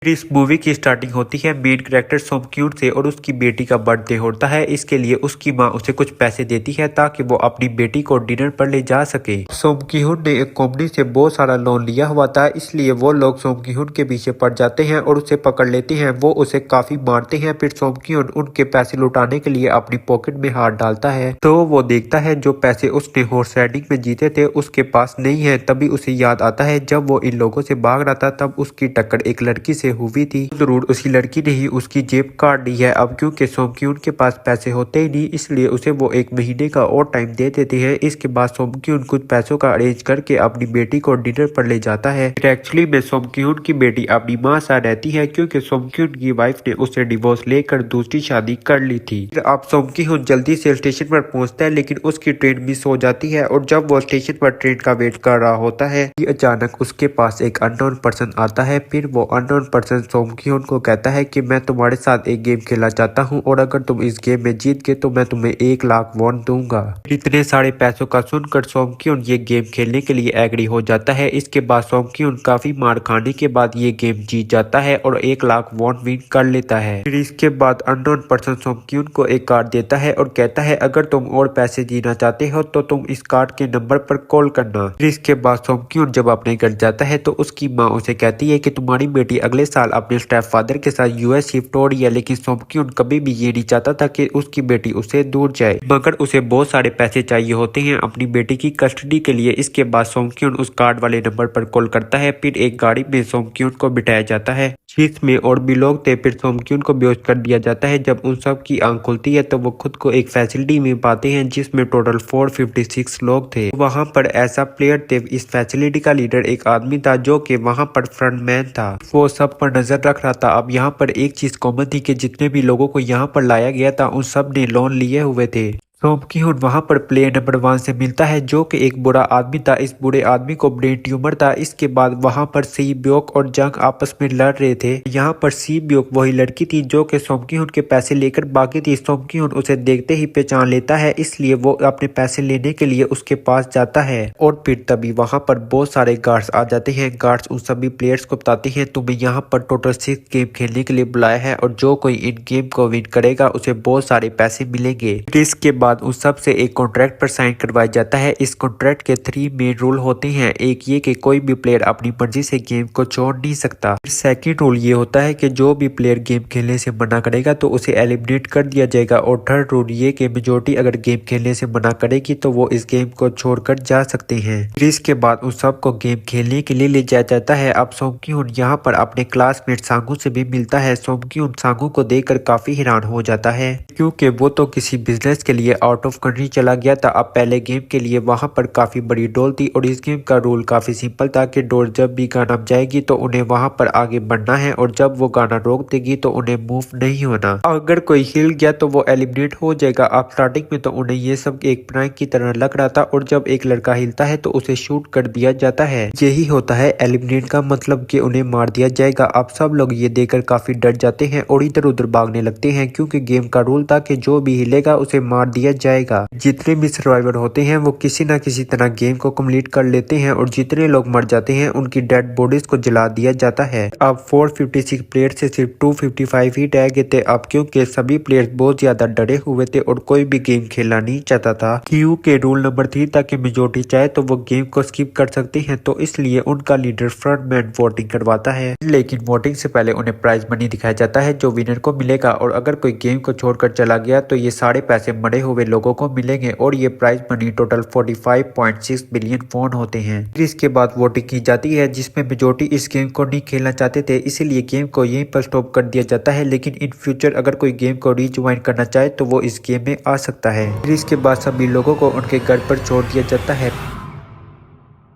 इस मूवी की स्टार्टिंग होती है मेन कैरेक्टर सोमक्यून से और उसकी बेटी का बर्थडे होता है। इसके लिए उसकी माँ उसे कुछ पैसे देती है ताकि वो अपनी बेटी को डिनर पर ले जा सके। सोमक्यून ने एक कंपनी से बहुत सारा लोन लिया हुआ था, इसलिए वो लोग सोमक्यून के पीछे पड़ जाते हैं और उसे पकड़ लेते हैं। वो उसे काफी मारते हैं। फिर सोमक्यून उनके पैसे लुटाने के लिए अपनी पॉकेट में हाथ डालता है तो वो देखता है जो पैसे उसने हॉर्स राइडिंग में जीते थे उसके पास नहीं है। तभी उसे याद आता है जब वो इन लोगों से भाग रहा था तब उसकी टक्कर एक लड़की से हुई थी। जरूर उसी लड़की ने ही उसकी जेब काट दी है। अब क्योंकि सोमक्यून के पास पैसे होते ही नहीं, इसलिए उसे वो 1 महीने का और टाइम दे देते हैं। इसके बाद सोमक्यून कुछ पैसों का अरेंज करके अपनी बेटी को डिनर पर ले जाता है। एक्चुअली में सोमक्यून की बेटी अपनी माँ साथ रहती है क्योंकि सोमक्यून की वाइफ ने उसे डिवोर्स लेकर दूसरी शादी कर ली थी। अब सोमक्यून जल्दी से स्टेशन पर पहुंचता है लेकिन उसकी ट्रेन मिस हो जाती है और जब वो स्टेशन पर ट्रेन का वेट कर रहा होता है अचानक उसके पास एक अननोन पर्सन आता है। फिर वो अननोन पर्सन सोमक्यून को कहता है कि मैं तुम्हारे साथ एक गेम खेलना चाहता हूं और अगर तुम इस गेम में जीत गए तो मैं तुम्हें 1 लाख वॉन दूंगा। इतने सारे पैसों का सुनकर सोमक्यून ये गेम खेलने के लिए एग्री हो जाता है। इसके बाद सोमक्यून काफी मार खाने के बाद ये गेम जीत जाता है और 1 लाख वॉन विन कर लेता है। फिर इसके बाद अननोन पर्सन सोमक्यून को एक कार्ड देता है और कहता है अगर तुम और पैसे जीतना चाहते हो तो तुम इस कार्ड के नंबर पर कॉल करना। फिर इसके बाद सोमक्यून जब अपने घर जाता है तो उसकी माँ उसे कहती है कि तुम्हारी बेटी अगले साल अपने स्टेप फादर के साथ यूएस शिफ्ट हो रही है। लेकिन सोमक्यून कभी भी ये नहीं चाहता था कि उसकी बेटी उसे दूर जाए, मगर उसे बहुत सारे पैसे चाहिए होते हैं अपनी बेटी की कस्टडी के लिए। इसके बाद सोमक्यून उस कार्ड वाले नंबर पर कॉल करता है। फिर एक गाड़ी में सोमक्यून को बिठाया जाता है जिसमें और भी लोग थे। फिर सोमक्यून को बेहोश कर दिया जाता है। जब उन सब की आंख खुलती है तो वो खुद को एक फैसिलिटी में पाते हैं जिसमें टोटल 456 लोग थे। वहां पर ऐसा प्लेयर थे। इस फैसिलिटी का लीडर एक आदमी था जो कि वहां पर फ्रंटमैन था। वो सब पर नजर रख रहा था। अब यहाँ पर एक चीज कॉमन थी कि जितने भी लोगों को यहाँ पर लाया गया था उन सब ने लोन लिए हुए थे। सोमक्यून वहां पर प्लेयर नंबर 1 से मिलता है जो कि एक बुरा आदमी था। इस बुरे आदमी को ब्रेन ट्यूमर था। इसके बाद वहां पर सी ब्योक और जंग आपस में लड़ रहे थे। यहाँ पर सी ब्योक वही लड़की थी जो कि सोमक्यून के पैसे लेकर भागी थी। सोमक्यून उसे देखते ही पहचान लेता है, इसलिए वो अपने पैसे लेने के लिए उसके पास जाता है और फिर तभी वहां पर बहुत सारे गार्ड्स आ जाते हैं। गार्ड्स उन सभी प्लेयर्स को बताते हैं तुम्हें यहाँ पर टोटल 6 गेम खेलने के लिए बुलाया है और जो कोई इन गेम को विन करेगा उसे बहुत सारे पैसे मिलेंगे। इसके बाद उस सब से एक कॉन्ट्रैक्ट पर साइन करवाया जाता है। इस कॉन्ट्रैक्ट के 3 मेन रूल होते हैं। एक ये कि कोई भी प्लेयर अपनी मर्जी से गेम को छोड़ नहीं सकता। सेकंड रूल ये होता है कि जो भी प्लेयर गेम खेलने से मना करेगा तो उसे एलिमिनेट कर दिया जाएगा। और थर्ड रूल ये कि मेजोरिटी अगर गेम खेलने से मना करेगी तो वो इस गेम को छोड़कर जा सकते हैं। इसके बाद उन सबको गेम खेलने के लिए ले जाया जाता है। अब सोमक्यून यहाँ पर अपने क्लासमेट सांगू से भी मिलता है। सोमक्यून सांगू को देखकर काफी हैरान हो जाता है क्योंकि वो तो किसी बिजनेस के लिए आउट ऑफ कंट्री चला गया था। अब पहले गेम के लिए वहां पर काफी बड़ी डोल थी और इस गेम का रूल काफी सिंपल था कि डोल जब भी गाना बजाएगी तो उन्हें वहां पर आगे बढ़ना है और जब वो गाना रोक देगी तो उन्हें मूव नहीं होना। अगर कोई हिल गया तो वो एलिमिनेट हो जाएगा। अब स्टार्टिंग में तो उन्हें ये सब एक प्रैंक की तरह लग रहा था और जब एक लड़का हिलता है तो उसे शूट कर दिया जाता है। यही होता है एलिमिनेट का मतलब कि उन्हें मार दिया जाएगा। अब सब लोग ये देखकर काफी डर जाते हैं और इधर उधर भागने लगते हैं क्योंकि गेम का रूल था कि जो भी हिलेगा उसे मार दिया जाएगा। जितने भी सर्वाइवर होते हैं वो किसी न किसी तरह गेम को कंप्लीट कर लेते हैं और जितने लोग मर जाते हैं उनकी डेड बॉडीज को जला दिया जाता है। अब 456 प्लेयर से सिर्फ 255 ही रह गए थे। अब क्योंकि सभी प्लेयर्स बहुत ज्यादा डरे हुए थे और कोई भी गेम खेलना नहीं चाहता था क्योंकि रूल नंबर 3 था कि मेजोरिटी चाहे तो वो गेम को स्किप कर सकते हैं, तो इसलिए उनका लीडर फ्रंटमैन वोटिंग करवाता है। लेकिन वोटिंग से पहले उन्हें प्राइज मनी दिखाया जाता है जो विनर को मिलेगा और अगर कोई गेम को छोड़कर चला गया तो ये सारे पैसे मरे हुए लोगों को मिलेंगे और ये prize money total 45.6 billion won होते हैं। इसके बाद वोटिंग की जाती है जिसमें मेजोरिटी इस गेम को नहीं खेलना चाहते थे, इसीलिए गेम को यहीं पर स्टॉप कर दिया जाता है। लेकिन इन फ्यूचर अगर कोई गेम को रीज्वाइन करना चाहे तो वो इस गेम में आ सकता है। इसके बाद सभी लोगों को उनके घर पर छोड़ दिया जाता है।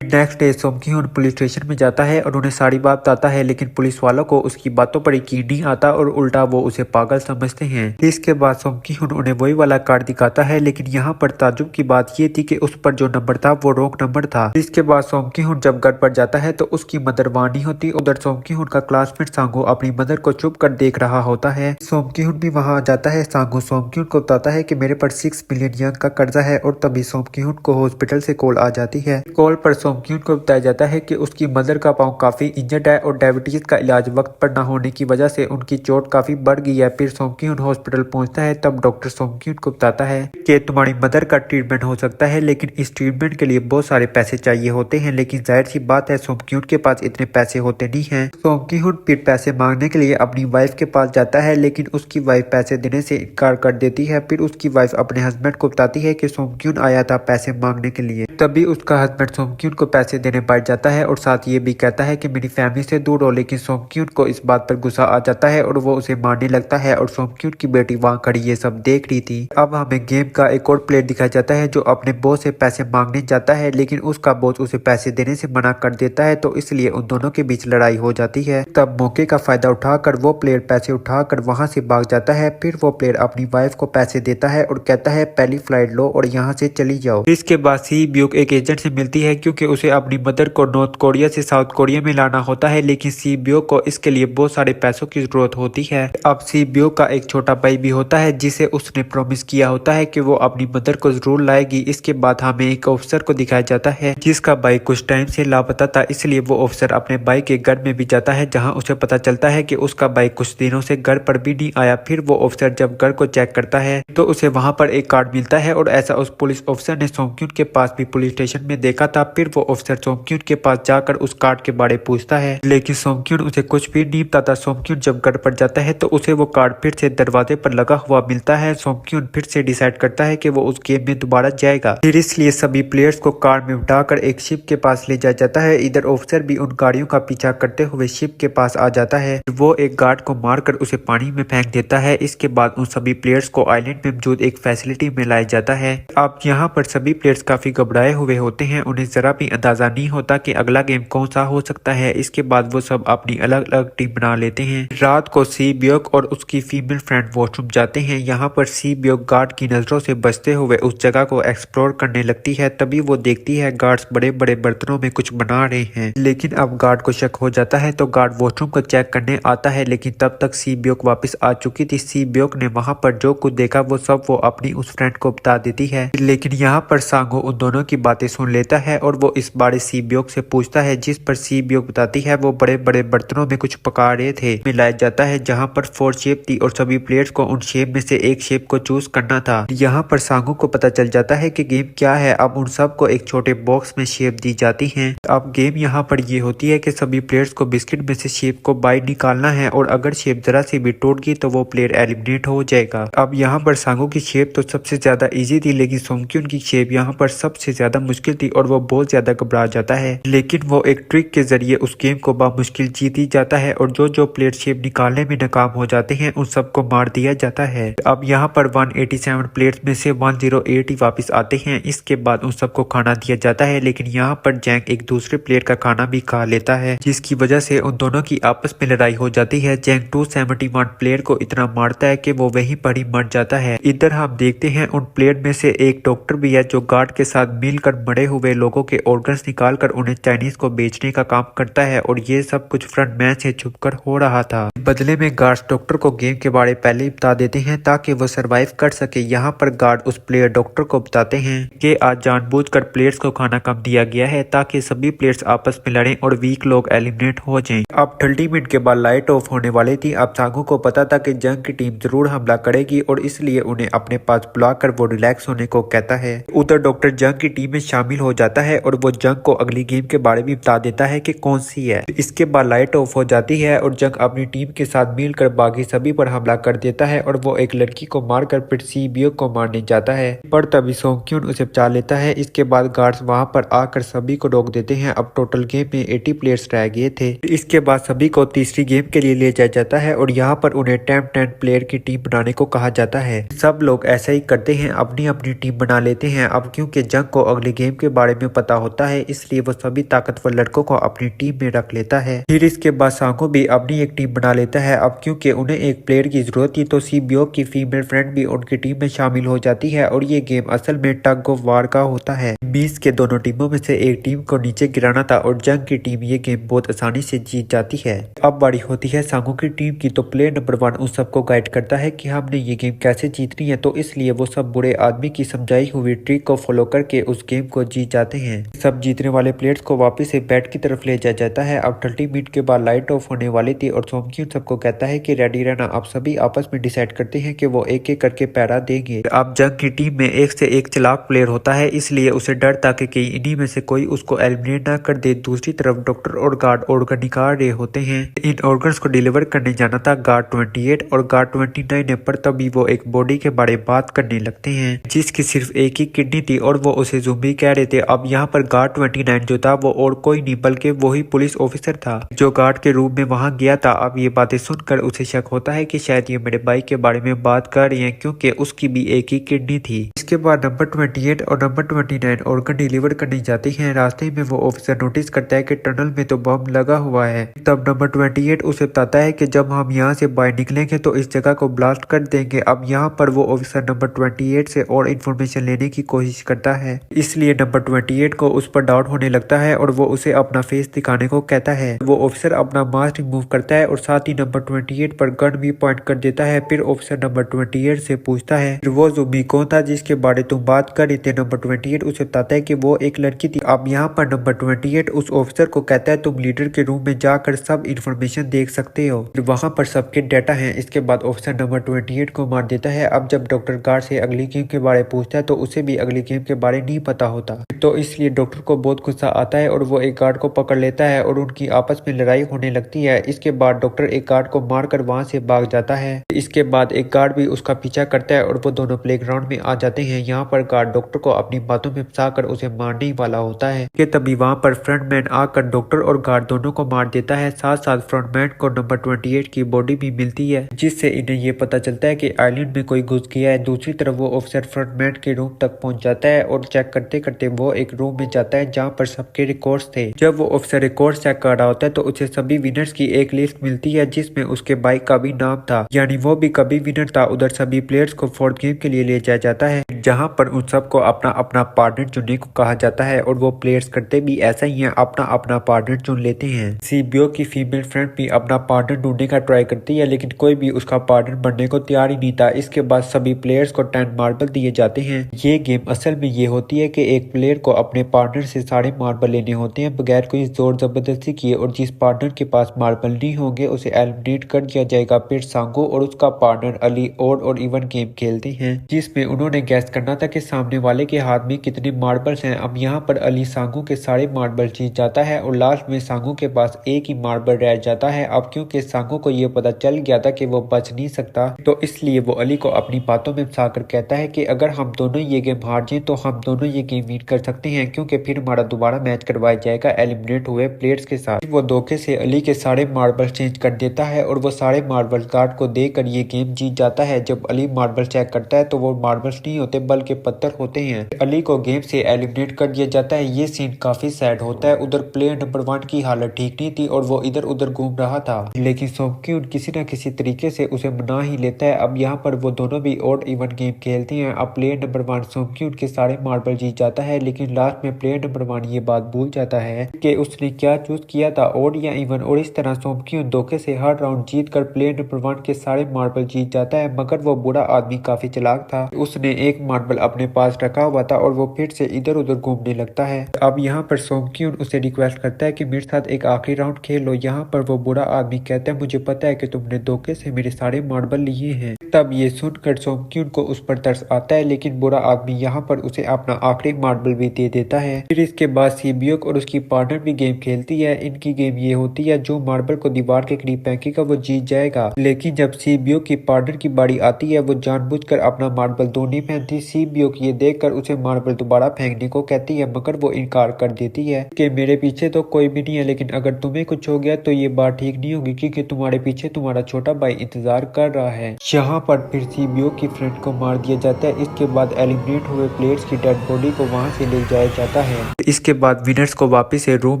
नेक्स्ट डे सोमक्यून पुलिस स्टेशन में जाता है और उन्हें सारी बात बताता है, लेकिन पुलिस वालों को उसकी बातों पर यकीन नहीं आता और उल्टा वो उसे पागल समझते हैं। इसके बाद सोमक्यून उन्हें वही वाला कार्ड दिखाता है, लेकिन यहाँ पर ताजुब की बात ये थी कि उस पर जो नंबर था वो रॉन्ग नंबर था। इसके बाद सोमक्यून जब घर पर जाता है तो उसकी मदर वहां नहीं होती। उधर सोमक्यून का क्लासमेट सांगू अपनी मदर को चुप कर देख रहा होता है। सोमक्यून भी वहाँ जाता है। सांगू सोमक्यून को बताता है कि मेरे पर 6 मिलियन यंग का कर्जा है और तभी सोमक्यून को हॉस्पिटल से कॉल आ जाती है। कॉल पर सोमक्यून को बताया जाता है कि उसकी मदर का पाँव काफी इंजर्ड है और डायबिटीज का इलाज वक्त पर न होने की वजह से उनकी चोट काफी बढ़ गई है। फिर सोमक्यून हॉस्पिटल पहुंचता है, तब डॉक्टर सोमक्यून को बताता है कि तुम्हारी मदर का ट्रीटमेंट हो सकता है, लेकिन इस ट्रीटमेंट के लिए बहुत सारे पैसे चाहिए होते हैं। लेकिन जाहिर सी बात है सोमक्यून के पास इतने पैसे होते नहीं हैं। सोमक्यून फिर पैसे मांगने के लिए अपनी वाइफ के पास जाता है, लेकिन उसकी वाइफ पैसे देने से इनकार कर देती है। फिर उसकी वाइफ अपने हस्बैंड को बताती है कि सोमक्यून आया था पैसे मांगने के लिए। तभी उसका हस्बैंड सोमक्यून को पैसे देने बैठ जाता है और साथ ये भी कहता है कि मेरी फैमिली से दूर हो। लेकिन सोमक्यून को इस बात पर गुस्सा आ जाता है और वो उसे मारने लगता है और सोमक्यून की बेटी वहां खड़ी ये सब देख रही थी। अब हमें गेम का एक और प्लेयर दिखाया जाता है जो अपने बॉस से पैसे मांगने जाता है, लेकिन उसका बॉस उसे पैसे देने से मना कर देता है, तो इसलिए उन दोनों के बीच लड़ाई हो जाती है। तब मौके का फायदा उठाकर वो प्लेयर पैसे उठाकर वहां से भाग जाता है। फिर वो प्लेयर अपनी वाइफ को पैसे देता है और कहता है पहली फ्लाइट लो और यहाँ से चली जाओ। इसके बाद सी ब्यूक एक एजेंट से मिलती है क्योंकि उसे अपनी मदर को नॉर्थ कोरिया से साउथ कोरिया में लाना होता है, लेकिन सी ब्यूक को इसके लिए बहुत सारे पैसों की जरूरत होती है। अब सी ब्यूक का एक छोटा भाई भी होता है जिसे उसने प्रॉमिस किया होता है कि वो अपनी मदर को जरूर लाएगी। इसके बाद हमें एक ऑफिसर को दिखाया जाता है जिसका भाई कुछ टाइम से लापता था, इसलिए वो ऑफिसर अपने भाई के घर में भी जाता है, जहां उसे पता चलता है कि उसका भाई कुछ दिनों से घर पर भी नहीं आया। फिर वो ऑफिसर जब घर को चेक करता है तो उसे वहां पर एक कार्ड मिलता है और ऐसा उस पुलिस ऑफिसर ने सोमक्यून के पास भी पुलिस स्टेशन में देखा था। फिर वो ऑफिसर सोमक्यून के पास जाकर उस कार्ड के बारे पूछता है, लेकिन सोमक्यून उसे कुछ भी नहीं बताता। सोमक्यून जब घर पर जाता है तो उसे वो कार्ड फिर से दरवाजे पर लगा हुआ मिलता है। सोमक्यून फिर से डिसाइड करता है कि वो उस गेम में दोबारा जाएगा। फिर इसलिए सभी प्लेयर्स को कार में उठाकर एक शिप के पास ले जाया जाता है। इधर ऑफिसर भी उन गाड़ियों का पीछा करते हुए शिप के पास आ जाता है। वो एक गार्ड को मारकर उसे पानी में फेंक देता है। इसके बाद उन सभी प्लेयर्स को आइलैंड में मौजूद एक फैसिलिटी में लाया जाता है। अब यहाँ पर सभी प्लेयर्स काफी घबराए हुए होते हैं, उन्हें जरा भी अंदाजा नहीं होता कि अगला गेम कौन सा हो सकता है। इसके बाद वो सब अपनी अलग अलग टीम बना लेते हैं। रात को सी ब्यूक और उसकी फीमेल फ्रेंड वॉशरूम जाते हैं। यहाँ पर सी ब्यूक गार्ड की नजरों से बचते हुए उस जगह को एक्सप्लोर करने लगती है। तभी वो देखती है गार्ड्स बड़े बड़े बर्तनों में कुछ बना रहे हैं, लेकिन अब गार्ड को शक हो जाता है तो गार्ड वॉशरूम को चेक करने आता है, लेकिन तब तक सी ब्यूक वापस आ चुकी थी। सी ब्यूक ने वहां पर जो कुछ देखा वो सब वो अपनी उस फ्रेंड को बता देती है, लेकिन यहाँ पर सांगो उन दोनों की बातें सुन लेता है और वो इस बारे सी ब्यूक से पूछता है, जिस पर सी ब्यूक बताती है वो बड़े बड़े बर्तनों में कुछ पका रहे थे। मिलाया जाता है जहाँ पर 4 शेप थी और सभी प्लेयर्स को उन शेप में से एक शेप को चूज करना था। यहाँ पर सांगो को पता चल जाता है कि गेम क्या है। अब उन सब को एक छोटे बॉक्स में शेप दी जाती है। अब गेम यहाँ पर ये होती है कि सभी प्लेयर्स को बिस्किट में से शेप को बाहर निकालना है और अगर शेप जरा सी भी टूट गई तो वो प्लेयर एलिमिनेट हो जाएगा। अब यहाँ पर सांगो की शेप तो सबसे ज्यादा इजी थी, लेकिन सोमक्यून की शेप यहाँ पर सबसे ज्यादा मुश्किल थी और वो बहुत ज्यादा घबरा जाता है, लेकिन वो एक ट्रिक के जरिए उस गेम को बामुश्किल जीत ही जाता है और जो प्लेयर शेप निकालने में नाकाम हो जाते हैं उन सबको मार दिया जाता है। अब यहाँ पर 187 प्लेयर्स में से 108 ही वापस आते हैं। इसके बाद उन सबको खाना दिया जाता है, लेकिन यहाँ पर जैंग एक दूसरे प्लेयर का खाना भी खा लेता है, जिसकी वजह से उन दोनों की आपस में लड़ाई हो जाती है। जैंग 271 प्लेयर को इतना मारता है कि वो वहीं पर ही मर जाता है। इधर हम देखते हैं उन प्लेयर में से एक डॉक्टर भी है जो गार्ड के साथ मिलकर मरे हुए लोगों के ऑर्गन्स निकालकर उन्हें चाइनीज को बेचने का काम करता है और ये सब कुछ फ्रंट मैन से छुपकर हो रहा था। बदले में गार्ड्स डॉक्टर को गेम के बारे पहले ही बता देते हैं ताकि वो सरवाइव कर सके। यहाँ पर गार्ड उस प्लेयर डॉक्टर को बताते हैं कि आज जानबूझकर प्लेयर्स को खाना कम दिया गया है ताकि सभी प्लेयर्स आपस में लड़ें और वीक लोग एलिमिनेट हो जाएं। अब 30 मिनट के बाद लाइट ऑफ होने वाली थी। अब सांगो को पता था कि जंग की टीम जरूर हमला करेगी और इसलिए उन्हें अपने पास बुलाकर वो रिलैक्स होने को कहता है। उधर डॉक्टर जंग की टीम में शामिल हो जाता है और वो जंग को अगली गेम के बारे में बता देता है कि कौन सी है। इसके बाद लाइट ऑफ हो जाती है और जंग अपनी टीम के साथ मिलकर बाकी सभी पर हमला कर देता है और वो एक लड़की को मारकर फिर सी ब्यूक को मारने जाता है, पर तभी सोमक्यून उसे बचा लेता है। इसके बाद गार्ड्स वहां पर आकर सभी को रोक देते हैं। अब टोटल गेम में 80 प्लेयर्स रह गए थे। इसके बाद सभी को तीसरी गेम के लिए ले जाया जाता है और यहाँ पर उन्हें 10 प्लेयर की टीम बनाने को कहा जाता है। सब लोग ऐसा ही करते हैं, अपनी अपनी टीम बना लेते हैं। अब क्योंकि जंग को अगले गेम के बारे में पता होता है इसलिए वो सभी ताकतवर लड़कों को अपनी टीम में रख लेता है। फिर इसके बाद सांगो भी अपनी एक टीम बना लेता है। अब क्योंकि उन्हें एक प्लेयर की जरूरत थी तो सी ब्यूक की फीमेल फ्रेंड भी उनकी टीम में शामिल हो जाती है और ये गेम असल में टग ऑफ वार का होता है। बीस के दोनों टीमों में से एक टीम को नीचे गिराना था और जंग की टीम ये गेम बहुत आसानी से जीत जाती है। अब बारी होती है सांगो की टीम की, तो प्लेयर नंबर 1 उन सबको गाइड करता है कि हमने ये गेम कैसे जीतनी है, तो इसलिए वो सब बुरे आदमी की समझाई हुई ट्रिक को फॉलो करके उस गेम को जीत जाते हैं। सब जीतने वाले प्लेयर्स को वापस से बेड की तरफ ले जाया जाता है। अब 30 मिनट के बाद लाइट ऑफ होने वाली थी और सोमक्यून सबको कहता है कि रेडी रहना। आप सभी आपस में डिसाइड करते हैं कि वो एक एक करके पैरा देंगे। अब जंग की टीम में एक से एक चालाक प्लेयर होता है, इसलिए उसे डर था कि कहीं इन्हीं में से कोई उसको एलिमिनेट ना कर दे। दूसरी तरफ डॉक्टर और गार्ड ऑर्गन निकाल रहे होते हैं। इन ऑर्गन्स को डिलीवर करने जाना था गार्ड 28 और गार्ड 29 ने, पर तभी वो एक बॉडी के बारे में बात करने लगते हैं जिसकी सिर्फ एक ही किडनी थी और वो उसे ज़ुम्बी कह रहे थे। अब यहाँ पर गार्ड 29 जो था वो और कोई नहीं बल्कि वही पुलिस ऑफिसर था जो गार्ड के रूम में वहां गया था। अब ये बातें सुनकर उसे शक होता है कि शायद ये मेरे भाई के बारे में बात कर रही है क्योंकि उसकी भी एक ही किडनी थी। इसके बाद नंबर 28 और नंबर 29 ऑर्गन डिलीवर करने जाते हैं। रास्ते में वो ऑफिसर नोटिस करता है कि टनल में तो बम लगा हुआ है। तब नंबर 28 उसे बताता है कि जब हम यहाँ से बाहर निकलेंगे तो इस जगह को ब्लास्ट कर देंगे। अब यहाँ पर वो ऑफिसर नंबर 28 से और इन्फॉर्मेशन लेने की कोशिश करता है, इसलिए नंबर 28 को उस पर डाउट होने लगता है और वो उसे अपना फेस दिखाने को कहता है। वो ऑफिसर अपना मास्क रिमूव करता है और साथ ही नंबर 28 पर गन भी पॉइंट कर देता है। फिर ऑफिसर नंबर 28 से पूछता है वो ज़ुम्बी कौन था जिसके बारे तुम बात कर रहे थे। नंबर 28 उसे बताता है कि वो एक लड़की थी। अब यहाँ पर नंबर 28 उस ऑफिसर को कहता है तुम लीडर के रूम में जाकर सब इन्फॉर्मेशन देख सकते हो, वहाँ पर सबके डाटा है। इसके बाद ऑफिसर नंबर 28 को मार देता है। अब जब डॉक्टर गार्ड से अगली गेम के बारे में पूछता है तो उसे भी अगली गेम के बारे नहीं पता होता, तो इसलिए डॉक्टर को बहुत गुस्सा आता है और वो एक गार्ड को पकड़ लेता है और उनकी आपस में लड़ाई होने लगती है। इसके बाद डॉक्टर एक गार्ड को मारकर वहां से भाग जाता है। इसके बाद एक गार्ड भी उसका पीछा करता है और वो दोनों प्लेग्राउंड में आ जाते हैं। यहाँ पर गार्ड डॉक्टर को अपनी बातों में फंसाकर उसे मारने ही वाला होता है कि तभी वहाँ पर फ्रंटमैन आकर डॉक्टर और गार्ड दोनों को मार देता है। साथ साथ फ्रंटमैन को नंबर 28 की बॉडी भी मिलती है जिससे इन्हें ये पता चलता है कि आइलैंड में कोई घुस गया है। दूसरी तरफ वो ऑफिसर फ्रंटमैन के रूम तक पहुंच जाता है और चेक करते करते वो एक रूम में जाता है जहाँ पर सबके रिकॉर्ड्स थे। जब वो ऑफिसर रिकॉर्ड चेक कर रहा होता है तो उसे सभी विनर्स की एक लिस्ट मिलती है जिसमें उसके बाइक का भी नाम था, यानी वो भी कभी विनर था। उधर सभी प्लेयर्स को फोर्थ गेम के लिए ले जाया जाता है जहाँ पर उन सबको अपना अपना पार्टनर चुनने को कहा जाता है और वो प्लेयर्स करते भी ऐसा ही है, अपना अपना पार्टनर चुन लेते हैं। सीबीओ की फीमेल फ्रेंड भी अपना पार्टनर ढूंढने का ट्राई करती है लेकिन कोई भी उसका पार्टनर बनने को तैयार ही नहीं था। इसके बाद सभी प्लेयर्स को 10 मार्बल दिए जाते हैं। ये गेम असल में ये होती है कि एक प्लेयर को अपने पार्टनर से सारे मार्बल लेने होते हैं बगैर कोई जोर जबरदस्ती किए, और जिस पार्टनर के पास मार्बल नहीं होंगे उसे एलिमिनेट कर दिया जाएगा। फिर सांगो और उसका पार्टनर अली और इवन गेम खेलते हैं जिसमें उन्होंने गैस करना था कि सामने वाले के हाथ में कितने मार्बल्स हैं। अब यहाँ पर अली सांगो के सारे मार्बल जीत जाता है और लास्ट में सांगो के पास एक ही मार्बल रह जाता है। अब क्योंकि सांगो को ये पता चल गया था कि वो बच नहीं सकता तो इसलिए वो अली को अपनी बातों में फंसाकर कहता है कि अगर हम दोनों ये गेम हार जाएं तो हम दोनों ये गेम विन कर सकते हैं क्योंकि फिर हमारा दोबारा मैच करवाया जाएगा एलिमिनेट हुए प्लेयर्स के साथ। वो धोखे से अली के सारे मार्बल चेंज कर देता है और वो सारे मार्बल गार्ड को देकर ये गेम जीत जाता है। जब अली मार्बल चेक करता है तो वो मार्बल्स नहीं होते बल्कि पत्थर होते हैं। अली को गेम से एलिमिनेट कर दिया जाता है। ये सीन काफी सैड होता है। उधर प्लेयर नंबर 1 की हालत ठीक नहीं थी और वो इधर उधर घूम रहा था लेकिन सोमक्यून किसी न किसी तरीके से उसे मना ही लेता है। अब यहाँ पर वो दोनों भी ऑड इवन गेम खेलते हैं। अब प्लेयर नंबर 1 सोमक्यून के सारे मार्बल जीत जाता है लेकिन लास्ट में प्लेयर नंबर 1 ये बात भूल जाता है कि उसने क्या चूज किया था, ऑड या इवन, और इस तरह सोमक्यून धोखे से हर राउंड जीत कर प्लेयर नंबर 1 के सारे मार्बल जीत जाता है। मगर वो बुरा आदमी काफी चालाक था, उसने एक मार्बल अपने पास रखा हुआ था और वो फिर से इधर उधर घूमने लगता है। अब यहाँ पर सोमक्यून उसे रिक्वेस्ट करता है कि मेरे साथ एक आखिरी राउंड खेल लो। यहाँ पर वो बुरा आदमी कहता है मुझे पता है कि तुमने धोखे से मेरे सारे मार्बल लिए हैं। तब ये सुनकर सोमक्यून को उस पर तरस आता है लेकिन बुरा आदमी यहाँ पर उसे अपना आखिरी मार्बल भी दे देता है। फिर इसके बाद सीबियोक और उसकी पार्टनर भी गेम खेलती है। इनकी गेम ये होती है जो मार्बल को दीवार के करीब फेंकेगा वो जीत जाएगा। लेकिन जब सीबियोक की पार्टनर की बारी आती है वो जानबूझकर अपना मार्बल दो नहीं फेंकती। सीबियोक ये देखकर उसे मार्बल दोबारा फेंकने को कहती है मगर वो इनकार कर देती है कि मेरे पीछे तो कोई भी नहीं है, लेकिन अगर तुम्हें कुछ हो गया तो ये बात ठीक नहीं होगी क्योंकि तुम्हारे पीछे तुम्हारा छोटा भाई इंतजार कर रहा है। यहाँ पर फिर सीबियोक की फ्रेंड को मार दिया जाता है। इसके बाद एलिमिनेट हुए प्लेयर्स की डेड बॉडी को वहां से ले जाया जाता है। इसके बाद विनर्स को वापस से रूम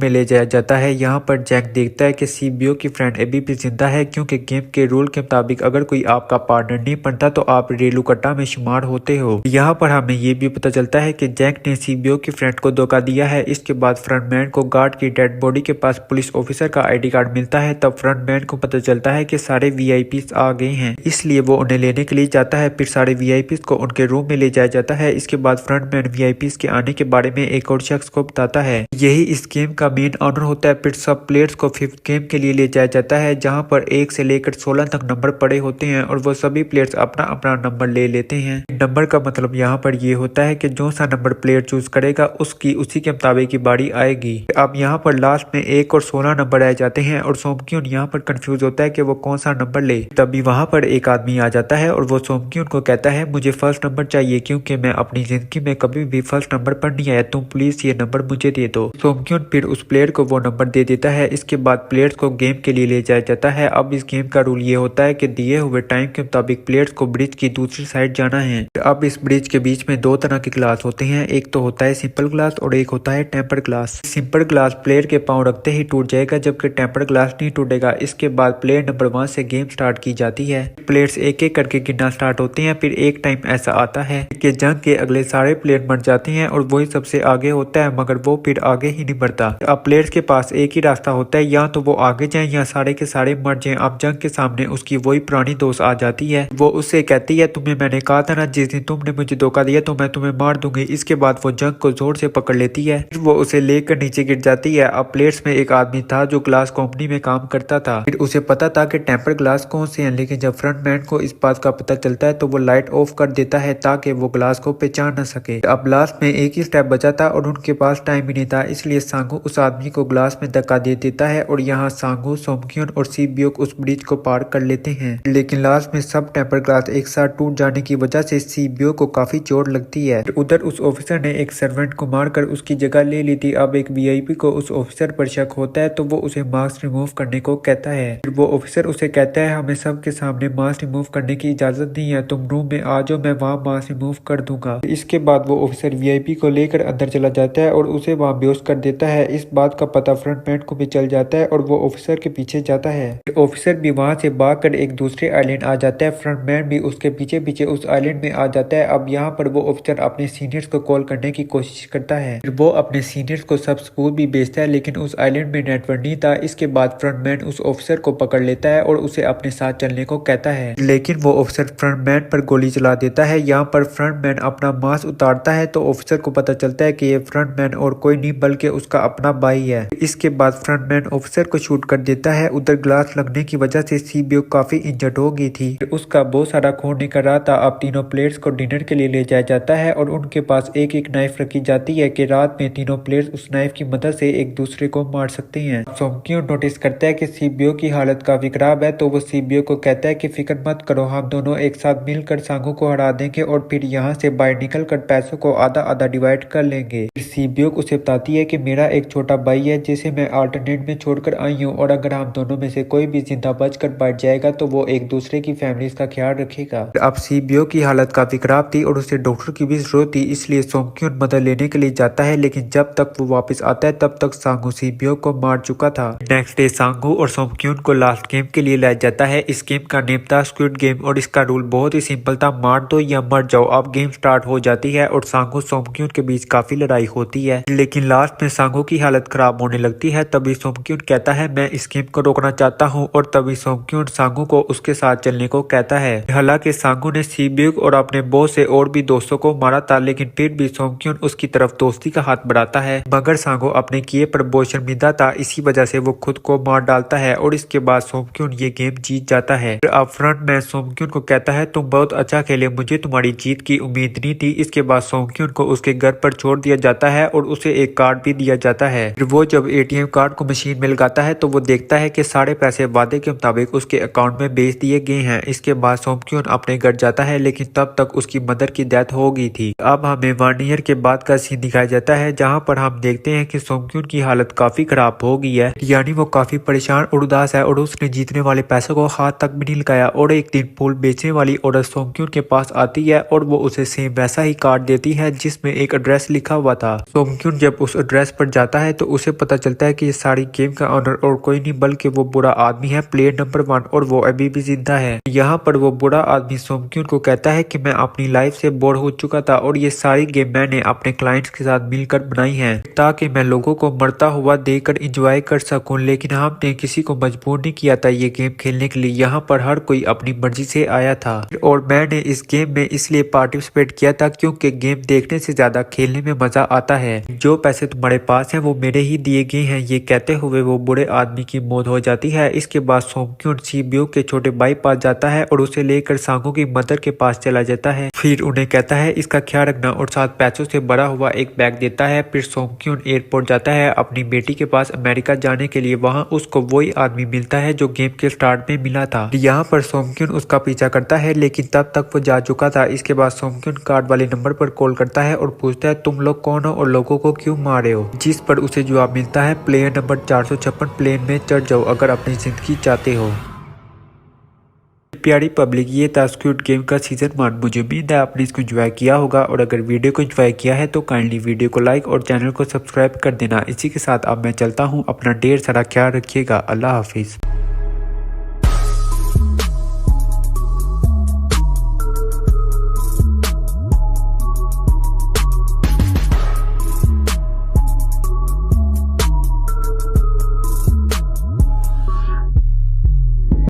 में ले जाया जाता है। यहाँ पर जैक देखता है कि सीबियोक की फ्रेंड अभी भी जिंदा है क्योंकि गेम के रूल के मुताबिक अगर कोई आपका पार्टनर नहीं बनता तो आप रेलू कट्टा में शुमार होते हो। यहाँ पर हमें ये भी पता चलता है कि जैक ने सीबियोक की फ्रेंड को धोखा दिया है। इसके बाद फ्रंटमैन को गार्ड की डेड बॉडी के पास पुलिस ऑफिसर का आईडी कार्ड मिलता है। तब फ्रंटमैन को पता चलता है कि सारे वीआईपी आ गए हैं, इसलिए वो उन्हें लेने के लिए जाता है। फिर सारे वीआईपीज को उनके रूम में ले जाया जाता है। इसके बाद फ्रंटमैन वीआईपीज के आने के बारे में एक और शख्स को बताता है। यही इस गेम का मेन ऑनर होता है। फिर सब प्लेयर्स को 5th गेम के लिए ले जाया जाता है, जहां पर 1 से लेकर 16 तक नंबर पड़े होते हैं और वो सभी प्लेयर्स अपना अपना नंबर ले लेते हैं। नंबर का मतलब यहाँ पर ये होता है कि जो सा नंबर प्लेयर चूज करेगा उसकी उसी के मुताबिक की बारी आएगी। अब यहाँ पर लास्ट में 1 और 16 नंबर आ जाते हैं और सोमक्यून यहाँ पर कंफ्यूज होता है कि वो कौन सा नंबर ले। तभी वहां पर एक आदमी आ जाता है और वो सोमक्यून को कहता है मुझे फर्स्ट नंबर चाहिए, क्योंकि मैं अपनी जिंदगी में कभी भी फर्स्ट नंबर पर नहीं आया, तुम प्लीज ये नंबर मुझे दे दो। सोमक्यून फिर उस प्लेयर को वो नंबर दे देता है। इसके बाद प्लेयर्स को गेम के लिए ले जाया जाता है। अब इस गेम का रूल ये होता है कि दिए हुए टाइम के मुताबिक प्लेयर्स को ब्रिज की दूसरी साइड जाना है। अब इस ब्रिज के बीच में 2 तरह के ग्लास होते हैं, एक तो होता है सिंपल ग्लास और एक होता है tempered glass. Simple glass player के पांव रखते ही टूट जाएगा, जबकि टेम्पर्ड ग्लास नहीं टूटेगा। इसके बाद प्लेयर नंबर 1 से गेम स्टार्ट की जाती है। प्लेयर्स एक एक करके गिनना स्टार्ट होते हैं। फिर एक टाइम ऐसा आता है कि जंग के अगले सारे प्लेयर मर जाते हैं और वही सबसे आगे होता है, मगर वो फिर आगे ही नहीं बढ़ता। अब प्लेयर्स के पास एक ही रास्ता होता है, या तो वो आगे जाए या सारे के सारे मर जाएं। अब जंग के सामने उसकी वही पुरानी दोस्त आ जाती है। वो उससे कहती है तुम्हें मैंने कहा था ना, जिस दिन तुमने मुझे धोखा दिया तो मैं तुम्हें मार दूंगी। इसके बाद वो जंग को जोर से पकड़ लेती है, फिर वो उसे लेकर नीचे गिर जाती है। अब प्लेयर्स में एक आदमी था जो ग्लास कंपनी में काम करता था। फिर उसे पता था कि टेम्पर्ड ग्लास कौन से हैं, लेकिन जब फ्रंटमैन को इस बात का पता चलता है तो वो लाइट ऑफ कर देता है ताकि वो ग्लास को पहचान न सके। अब लास्ट में एक ही स्टेप बचा था और उनके पास टाइम ही नहीं था, इसलिए सांगू उस आदमी को ग्लास में धक्का दे देता है और यहाँ सांगू, सोमक्यून और सीबियोक उस ब्रिज को पार कर लेते हैं। लेकिन लास्ट में सब टेम्पर्ड ग्लास एक साथ टूट जाने की वजह से सीबियोक को काफी चोट लगती है। उधर उस ऑफिसर ने एक सर्वेंट को मारकर उसकी जगह ले ली थी। अब एक वीआईपी को उस ऑफिसर पर शक होता है तो वो उसे मास्क रिमूव करने को कहता है। फिर वो ऑफिसर उसे कहता है हमें सबके सामने मास्क रिमूव करने की इजाजत नहीं है, तुम रूम में आ जाओ, मैं वहाँ मास्क रिमूव कर दूंगा। इसके बाद वो ऑफिसर वीआईपी को लेकर अंदर चला जाता है और उसे वहाँ बेहोश कर देता है। इस बात का पता फ्रंटमैन को भी चल जाता है और वो ऑफिसर के पीछे जाता है। ऑफिसर भी वहाँ से भागकर एक दूसरे आइलैंड आ जाता है। फ्रंटमैन भी उसके पीछे पीछे उस आइलैंड में आ जाता है। अब यहाँ पर वो ऑफिसर अपने सीनियर्स को कॉल करने की कोशिश करता है। फिर वो अपने सीनियर्स को सब सबूत भी बेचता है, लेकिन उस आइलैंड में नेटवर्क नहीं था। इसके बाद फ्रंटमैन उस ऑफिसर को पकड़ लेता है और उसे अपने साथ चलने को कहता है, लेकिन वो ऑफिसर फ्रंटमैन पर गोली चला देता है। यहाँ पर फ्रंटमैन अपना मास्क उतारता है तो ऑफिसर को पता चलता है कि ये फ्रंटमैन और कोई नहीं बल्कि उसका अपना भाई है। इसके बाद फ्रंटमैन ऑफिसर को शूट कर देता है। उधर ग्लास लगने की वजह से सीबियोक काफी इंजर्ड हो गई थी, उसका बहुत सारा खून निकल रहा था। अब तीनों प्लेयर्स को डिनर के लिए ले जाया जाता है और उनके पास एक एक नाइफ रखी जाती है कि रात में तीनों प्लेयर्स उस नाइफ की मदद से एक दूसरे को मार सकते हैं। सोमक्यून नोटिस करता है कि सीबियोक की हालत काफी खराब है तो वो सीबियोक को कहता है कि फिक्र मत करो, हम दोनों एक साथ मिलकर सांगू को हरा देंगे और फिर यहाँ से बाहर निकल कर पैसों को आधा आधा डिवाइड कर लेंगे। सीबियोक उसे बताती है कि मेरा एक छोटा भाई है जिसे मैं अल्टरनेट में छोड़कर आई हूँ और अगर हम दोनों में से कोई भी जिंदा बचकर बैठ जाएगा तो वो एक दूसरे की फैमिलीज का ख्याल रखेगा। अब सीबियोक की हालत काफी खराब थी और उसे डॉक्टर की भी जरूरत थी, इसलिए सोमक्यून मदद लेने के लिए जाता है, लेकिन जब तक वो वापस आता है तब तक सांगू सीबियोक को मार चुका था। नेक्स्ट डे सांगू और सोमक्यून को लास्ट गेम के लिए लाया जाता है। इस गेम का नेम था स्क्विड गेम और इसका रूल बहुत ही सिंपल था, मार दो या मर जाओ। अब गेम स्टार्ट हो जाती है और सांगू सोमक्यून के बीच काफी लड़ाई होती है, लेकिन लास्ट में सांगू की हालत खराब होने लगती है। तभी सोमक्यून कहता है मैं इस गेम को रोकना चाहता हूँ और तभी सोमक्यून सांगू को उसके साथ चलने को कहता है। हालांकि सांगू ने सीबियोक और अपने बहुत से और भी दोस्तों को मारा था, लेकिन फिर भी सोमक्यून उसकी तरफ दोस्ती का हाथ बढ़ाता है, मगर सांगू अपने किए पर बहुत शर्मिंदा था, इसी वजह से वो खुद को मार डालता है और इसके बाद सोमक्यून ये गेम जीत जाता है। अब फ्रंटमैन सोमक्यून को कहता है तुम बहुत अच्छा खेले, मुझे तुम्हारी जीत की उम्मीद नहीं थी। इसके बाद सोमक्यून को उसके घर पर छोड़ दिया जाता है और उसे एक कार्ड भी दिया जाता है। फिर वो जब एटीएम कार्ड को मशीन में लगाता है तो वो देखता है कि सारे पैसे वादे के मुताबिक उसके अकाउंट में भेज दिए गए हैं। इसके बाद सोमक्यून अपने घर जाता है, लेकिन तब तक उसकी मदर की डेथ हो गई थी। अब हमें 1 ईयर के बाद का सीन दिखाया जाता है, जहाँ पर हम देखते हैं कि सोमक्यून की हालत काफी खराब हो गई है, यानी वो काफी परेशान और उदास है और उसने जीतने वाले पैसों को हाथ तक भी नहीं लगाया। और एक दिन फूल बेचने वाली औरत सोमक्यून के पास आती है और वो उसे सेम वैसा ही कार्ड देती है जिसमें एक एड्रेस लिखा हुआ था। सोमक्यून जब उस एड्रेस पर जाता है तो उसे पता चलता है कि ये सारी गेम का ऑनर और कोई नहीं बल्कि वो बुरा आदमी है, प्लेयर नंबर 1, और वो अभी भी जिंदा है। यहाँ पर वो बुरा आदमी सोमक्यून को कहता है कि मैं अपनी लाइफ से बोर हो चुका था और ये सारी गेम मैंने अपने क्लाइंट्स के साथ मिलकर बनाई है ताकि मैं लोगों को मरता हुआ देखकर एंजॉय कर सकूं, लेकिन हमने किसी को मजबूर नहीं किया था ये गेम खेलने के लिए। यहाँ पर हर कोई अपनी मर्जी मर्जी से आया था और मैंने इस गेम में इसलिए पार्टिसिपेट किया था क्योंकि गेम देखने से ज्यादा खेलने में मजा आता है। जो पैसे तुम्हारे पास हैं वो मेरे ही दिए गए हैं। ये कहते हुए वो बुरे आदमी की मौत हो जाती है। इसके बाद सोमक्यून सीबीओ के छोटे भाई पास जाता है और उसे लेकर सांगो की मदर के पास चला जाता है। फिर उन्हें कहता है इसका ख्याल रखना और साथ पैसों से भरा हुआ एक बैग देता है। फिर सोमक्यून एयरपोर्ट जाता है अपनी बेटी के पास अमेरिका जाने के लिए। वहाँ उसको वही आदमी मिलता है जो गेम के स्टार्ट में मिला था। यहाँ पर सोमक्यून उसका पीछा करता है लेकिन तब तक वो जा चुका था। इसके बाद सोमक्यून कार्ड वाले नंबर पर कॉल करता है और पूछता है तुम लोग कौन हो और लोगों को क्यों मारे हो, जिस पर उसे जवाब मिलता है प्लेयर नंबर 456 प्लेन में चढ़ जाओ अगर अपनी जिंदगी चाहते हो। प्यारी पब्लिक, ये था स्क्विड गेम का सीजन 1। मुझे उम्मीद है आपने इसको एंजॉय किया होगा और अगर वीडियो को एंजॉय किया है तो काइंडली वीडियो को लाइक और चैनल को सब्सक्राइब कर देना। इसी के साथ अब मैं चलता हूँ। अपना ढेर सारा ख्याल रखिएगा। अल्लाह हाफिज।